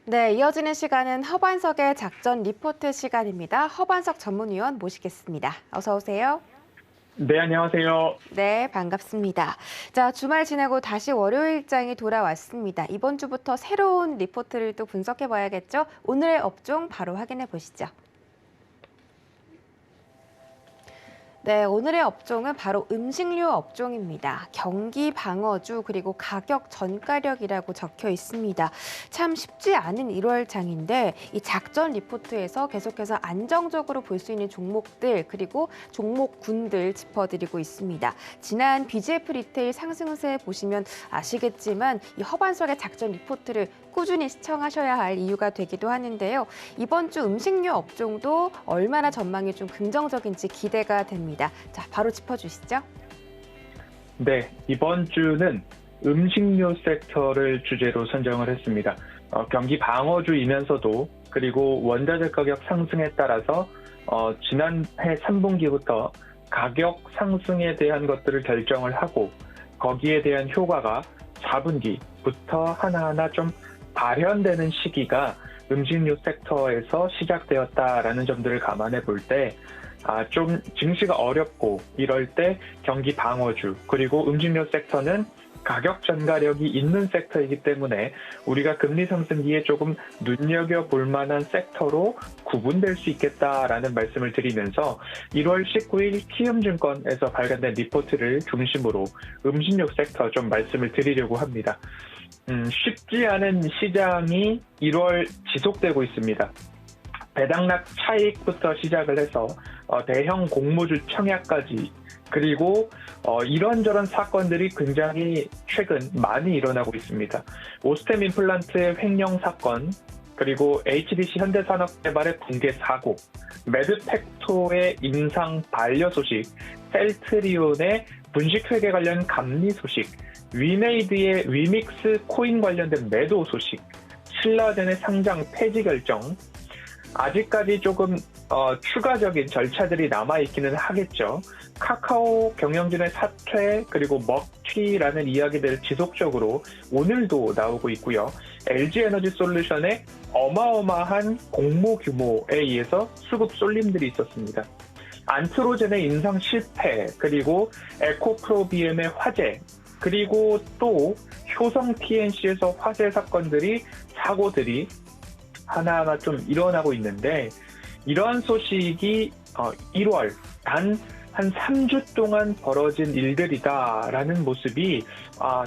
네, 이어지는 시간은 허반석의 작전 리포트 시간입니다. 허반석 전문위원 모시겠습니다. 어서 오세요. 네, 안녕하세요. 네, 반갑습니다. 자, 주말 지내고 다시 월요일장이 돌아왔습니다. 이번 주부터 새로운 리포트를 또 분석해 봐야겠죠? 오늘의 업종 바로 확인해 보시죠. 네, 오늘의 업종은 바로 음식료 업종입니다. 경기 방어주 그리고 가격 전가력이라고 적혀 있습니다. 참 쉽지 않은 1월 장인데 이 작전 리포트에서 계속해서 안정적으로 볼 수 있는 종목들 그리고 종목군들 짚어드리고 있습니다. 지난 BGF 리테일 상승세 보시면 아시겠지만 이 허반석의 작전 리포트를 꾸준히 시청하셔야 할 이유가 되기도 하는데요. 이번 주 음식료 업종도 얼마나 전망이 좀 긍정적인지 기대가 됩니다. 자, 바로 짚어주시죠. 네, 이번 주는 음식료 섹터를 주제로 선정을 했습니다. 경기 방어주이면서도 그리고 원자재 가격 상승에 따라서 지난해 3분기부터 가격 상승에 대한 것들을 결정을 하고 거기에 대한 효과가 4분기부터 하나하나 좀 발현되는 시기가 음식료 섹터에서 시작되었다라는 점들을 감안해 볼 때 좀 증시가 어렵고 이럴 때 경기 방어주 그리고 음식료 섹터는 가격 전가력이 있는 섹터이기 때문에 우리가 금리 상승기에 조금 눈여겨볼 만한 섹터로 구분될 수 있겠다라는 말씀을 드리면서 1월 19일 키움증권에서 발간된 리포트를 중심으로 음식료 섹터 좀 말씀을 드리려고 합니다. 쉽지 않은 시장이 1월 지속되고 있습니다. 배당락 차익부터 시작을 해서 대형 공모주 청약까지 그리고 이런저런 사건들이 굉장히 최근 많이 일어나고 있습니다. 오스템 임플란트의 횡령 사건, 그리고 HDC 현대산업개발의 붕괴 사고, 메드텍토의 임상 반려 소식, 셀트리온의 분식회계 관련 감리 소식, 위메이드의 위믹스 코인 관련된 매도 소식, 신라젠의 상장 폐지 결정, 아직까지 조금 추가적인 절차들이 남아있기는 하겠죠. 카카오 경영진의 사퇴 그리고 먹튀라는 이야기들 지속적으로 오늘도 나오고 있고요. LG에너지솔루션의 어마어마한 공모 규모에 의해서 수급 쏠림들이 있었습니다. 안트로젠의 인상 실패 그리고 에코프로비엠의 화재 그리고 또 효성 TNC에서 화재 사건들이 사고들이 하나하나 좀 일어나고 있는데 이러한 소식이 1월 단 한 3주 동안 벌어진 일들이다라는 모습이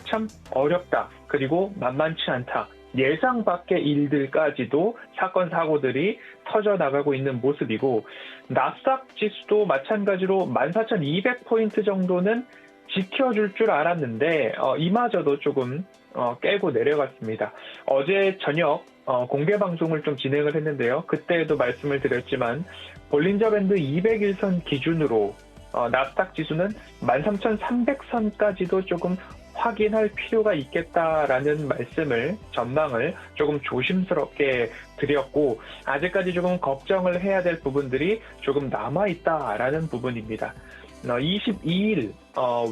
참 어렵다. 그리고 만만치 않다. 예상 밖의 일들까지도 사건 사고들이 터져나가고 있는 모습이고 나스닥 지수도 마찬가지로 14,200포인트 정도는 지켜줄 줄 알았는데 이마저도 조금 깨고 내려갔습니다. 어제 저녁 공개 방송을 좀 진행을 했는데요. 그때도 말씀을 드렸지만 볼린저 밴드 200일선 기준으로 나스닥 지수는 13,300선까지도 조금 확인할 필요가 있겠다라는 말씀을 전망을 조금 조심스럽게 드렸고 아직까지 조금 걱정을 해야 될 부분들이 조금 남아있다라는 부분입니다. 22일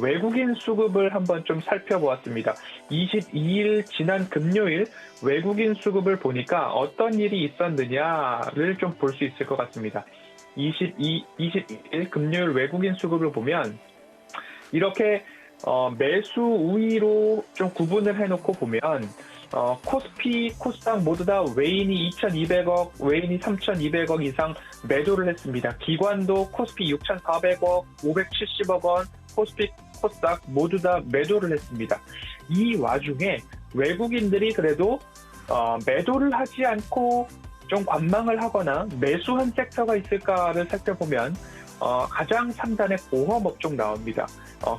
외국인 수급을 한번 좀 살펴보았습일 22일 지난 금요일 외국인 수급을 보니까 어떤 일이 있었느냐를 좀 볼 수 있을 것 같습니다. 22일 금요일 외국인 수급을 보면 이렇게 매수 우위로 좀 구분을 해놓고 보면 코스피, 코스닥 모두 다 외인이 2,200억, 외인이 3,200억 이상 매도를 했습니다. 기관도 코스피 6,400억, 570억 원, 코스피, 코스닥 모두 다 매도를 했습니다. 이 와중에 외국인들이 그래도 매도를 하지 않고 좀 관망을 하거나 매수한 섹터가 있을까를 살펴보면 가장 상단에 보험업종 나옵니다.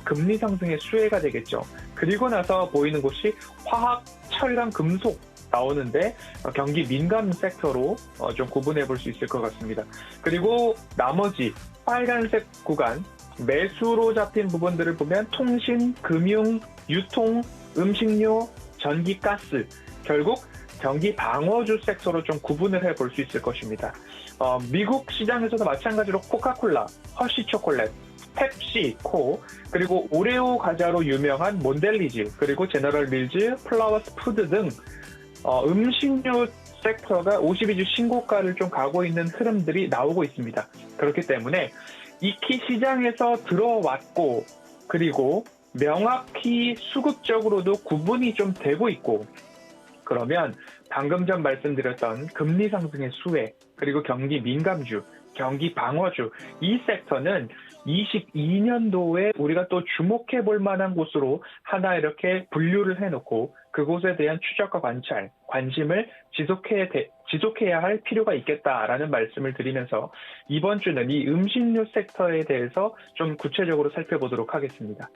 금리 상승의 수혜가 되겠죠. 그리고 나서 보이는 곳이 화학, 철강, 금속 나오는데 경기 민감 섹터로 좀 구분해 볼 수 있을 것 같습니다. 그리고 나머지 빨간색 구간 매수로 잡힌 부분들을 보면 통신, 금융, 유통, 음식료, 전기, 가스 결국 경기 방어주 섹터로 좀 구분을 해볼 수 있을 것입니다. 미국 시장에서도 마찬가지로 코카콜라, 허쉬 초콜릿, 펩시코, 그리고 오레오 과자로 유명한 몬델리즈, 그리고 제너럴 밀즈, 플라워스 푸드 등 음식료 섹터가 52주 신고가를 좀 가고 있는 흐름들이 나오고 있습니다. 그렇기 때문에 익히 시장에서 들어왔고 그리고 명확히 수급적으로도 구분이 좀 되고 있고 그러면 방금 전 말씀드렸던 금리 상승의 수혜 그리고 경기 민감주, 경기 방어주 이 섹터는 22년도에 우리가 또 주목해 볼 만한 곳으로 하나 이렇게 분류를 해놓고 그곳에 대한 추적과 관찰, 관심을 지속해야 할 필요가 있겠다라는 말씀을 드리면서 이번 주는 이 음식료 섹터에 대해서 좀 구체적으로 살펴보도록 하겠습니다.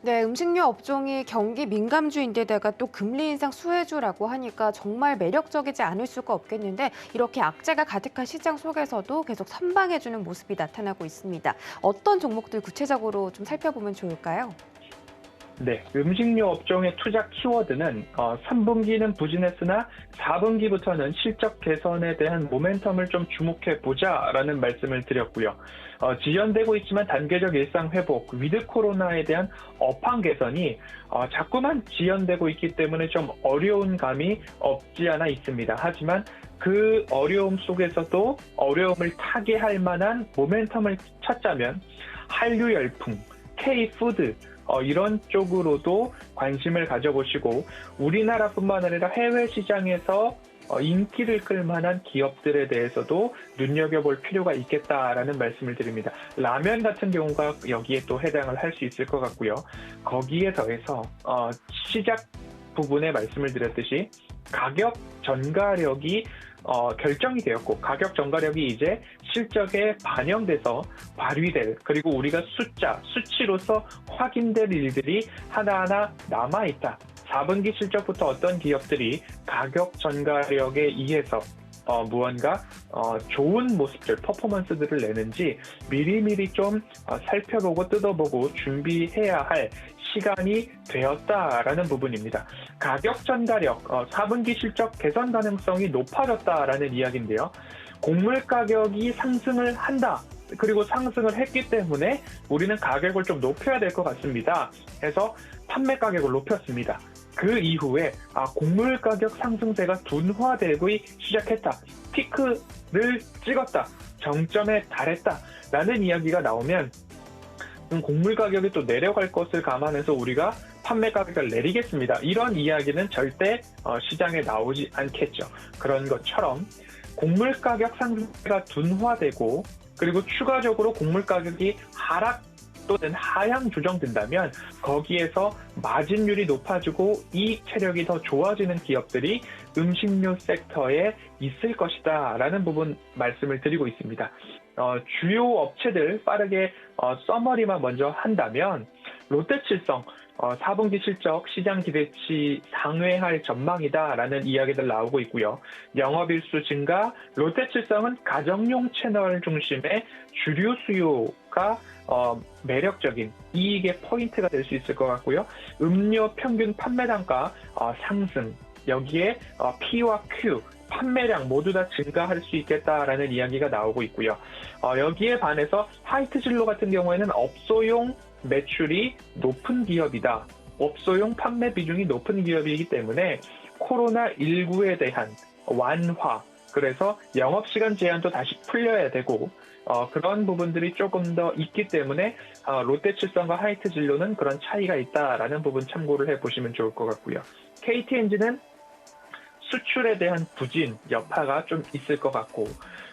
네, 음식료 업종이 경기 민감주인데다가 또 금리 인상 수혜주라고 하니까 정말 매력적이지 않을 수가 없겠는데 이렇게 악재가 가득한 시장 속에서도 계속 선방해주는 모습이 나타나고 있습니다. 어떤 종목들 구체적으로 좀 살펴보면 좋을까요? 네, 음식료 업종의 투자 키워드는 3분기는 부진했으나 4분기부터는 실적 개선에 대한 모멘텀을 좀 주목해 보자라는 말씀을 드렸고요. 지연되고 있지만 단계적 일상 회복, 위드 코로나에 대한 업황 개선이 자꾸만 지연되고 있기 때문에 좀 어려운 감이 없지 않아 있습니다. 하지만 그 어려움 속에서도 어려움을 타개할 만한 모멘텀을 찾자면 한류 열풍, K-푸드 이런 쪽으로도 관심을 가져보시고 우리나라뿐만 아니라 해외 시장에서 인기를 끌 만한 기업들에 대해서도 눈여겨볼 필요가 있겠다라는 말씀을 드립니다. 라면 같은 경우가 여기에 또 해당을 할 수 있을 것 같고요. 거기에 더해서 시작 부분에 말씀을 드렸듯이 가격 전가력이 결정이 되었고 가격 전가력이 이제 실적에 반영돼서 발휘될 그리고 우리가 수치로서 확인될 일들이 하나하나 남아있다. 4분기 실적부터 어떤 기업들이 가격 전가력에 의해서 무언가 좋은 모습들, 퍼포먼스들을 내는지 미리미리 좀 살펴보고 뜯어보고 준비해야 할 시간이 되었다라는 부분입니다. 가격 전가력, 4분기 실적 개선 가능성이 높아졌다라는 이야기인데요. 곡물 가격이 상승을 한다. 그리고 상승을 했기 때문에 우리는 가격을 좀 높여야 될 것 같습니다. 해서 판매 가격을 높였습니다. 그 이후에 곡물 가격 상승세가 둔화되고 시작했다. 피크를 찍었다. 정점에 달했다. 라는 이야기가 나오면 곡물 가격이 또 내려갈 것을 감안해서 우리가 판매 가격을 내리겠습니다. 이런 이야기는 절대 시장에 나오지 않겠죠. 그런 것처럼 곡물 가격 상승세가 둔화되고 그리고 추가적으로 곡물 가격이 하락 또는 하향 조정된다면 거기에서 마진율이 높아지고 이익 체력이 더 좋아지는 기업들이 음식료 섹터에 있을 것이다 라는 부분 말씀을 드리고 있습니다. 주요 업체들 빠르게 서머리만 먼저 한다면 롯데칠성 4분기 실적 시장 기대치 상회할 전망이다라는 이야기들 나오고 있고요. 영업일수 증가, 롯데칠성은 가정용 채널 중심의 주류 수요가 매력적인 이익의 포인트가 될 수 있을 것 같고요. 음료 평균 판매 단가 상승, 여기에 P와 Q, 판매량 모두 다 증가할 수 있겠다라는 이야기가 나오고 있고요. 여기에 반해서 화이트진로 같은 경우에는 업소용 매출이 높은 기업이다. 업소용 판매 비중이 높은 기업이기 때문에 코로나19에 대한 완화, 그래서 영업시간 제한도 다시 풀려야 되고 그런 부분들이 조금 더 있기 때문에 롯데칠성과 화이트진로는 그런 차이가 있다라는 부분 참고를 해보시면 좋을 것 같고요. KT엔진은 수출에 대한 부진, 여파가 좀 있을 것 같고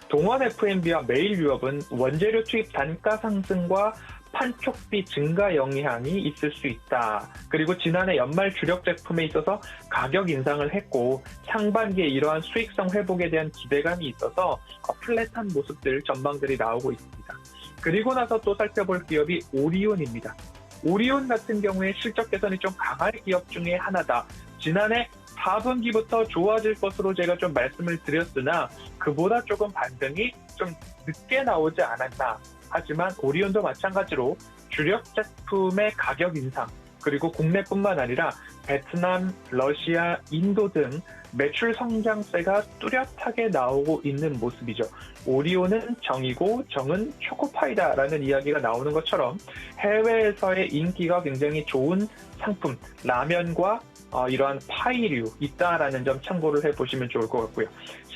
동원 F&B와 메일유업은 원재료 투입 단가 상승과 판촉비 증가 영향이 있을 수 있다. 그리고 지난해 연말 주력 제품에 있어서 가격 인상을 했고 상반기에 이러한 수익성 회복에 대한 기대감이 있어서 플랫한 모습들 전망들이 나오고 있습니다. 그리고 나서 또 살펴볼 기업이 오리온입니다. 오리온 같은 경우에 실적 개선이 좀 강할 기업 중에 하나다. 지난해 4분기부터 좋아질 것으로 제가 좀 말씀을 드렸으나 그보다 조금 반등이 좀 늦게 나오지 않았나. 하지만 오리온도 마찬가지로 주력 제품의 가격 인상 그리고 국내뿐만 아니라 베트남, 러시아, 인도 등 매출 성장세가 뚜렷하게 나오고 있는 모습이죠. 오리오는 정이고 정은 초코파이다라는 이야기가 나오는 것처럼 해외에서의 인기가 굉장히 좋은 상품, 라면과 이러한 파이류 있다라는 점 참고를 해보시면 좋을 것 같고요.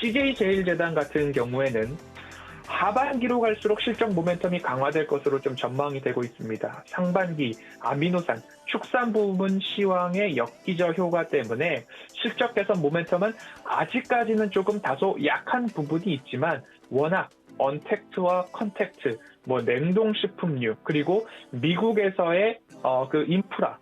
CJ제일제당 같은 경우에는 하반기로 갈수록 실적 모멘텀이 강화될 것으로 좀 전망이 되고 있습니다. 상반기 아미노산, 축산 부분 시황의 역기저 효과 때문에 실적 개선 모멘텀은 아직까지는 조금 다소 약한 부분이 있지만 워낙 언택트와 컨택트, 냉동식품류, 그리고 미국에서의 그 인프라,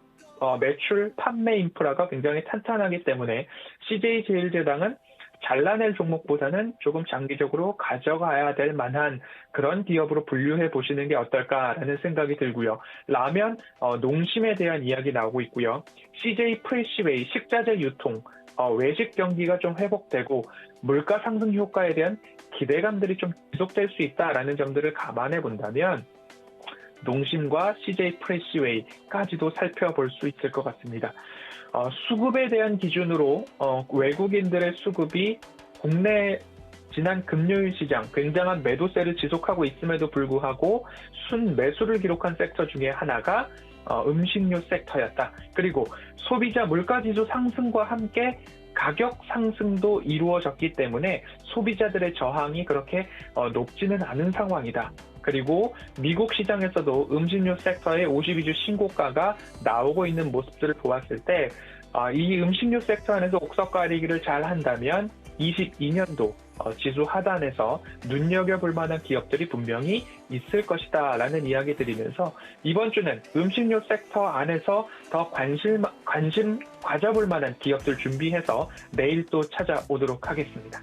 매출 판매 인프라가 굉장히 탄탄하기 때문에 CJ제일제당은 잘라낼 종목보다는 조금 장기적으로 가져가야 될 만한 그런 기업으로 분류해 보시는 게 어떨까라는 생각이 들고요. 라면, 농심에 대한 이야기 나오고 있고요. CJ 프레시웨이, 식자재 유통, 외식 경기가 좀 회복되고 물가 상승 효과에 대한 기대감들이 좀 지속될 수 있다라는 점들을 감안해 본다면 농심과 CJ 프레시웨이까지도 살펴볼 수 있을 것 같습니다. 수급에 대한 기준으로 외국인들의 수급이 국내 지난 금요일 시장 굉장한 매도세를 지속하고 있음에도 불구하고 순매수를 기록한 섹터 중에 하나가 음식료 섹터였다. 그리고 소비자 물가지수 상승과 함께 가격 상승도 이루어졌기 때문에 소비자들의 저항이 그렇게 높지는 않은 상황이다. 그리고 미국 시장에서도 음식료 섹터의 52주 신고가가 나오고 있는 모습들을 보았을 때 이 음식료 섹터 안에서 옥석 가리기를 잘 한다면 22년도 지수 하단에서 눈여겨볼 만한 기업들이 분명히 있을 것이다 라는 이야기 드리면서 이번 주는 음식료 섹터 안에서 더 관심 가져볼 만한 기업들 준비해서 내일 또 찾아오도록 하겠습니다.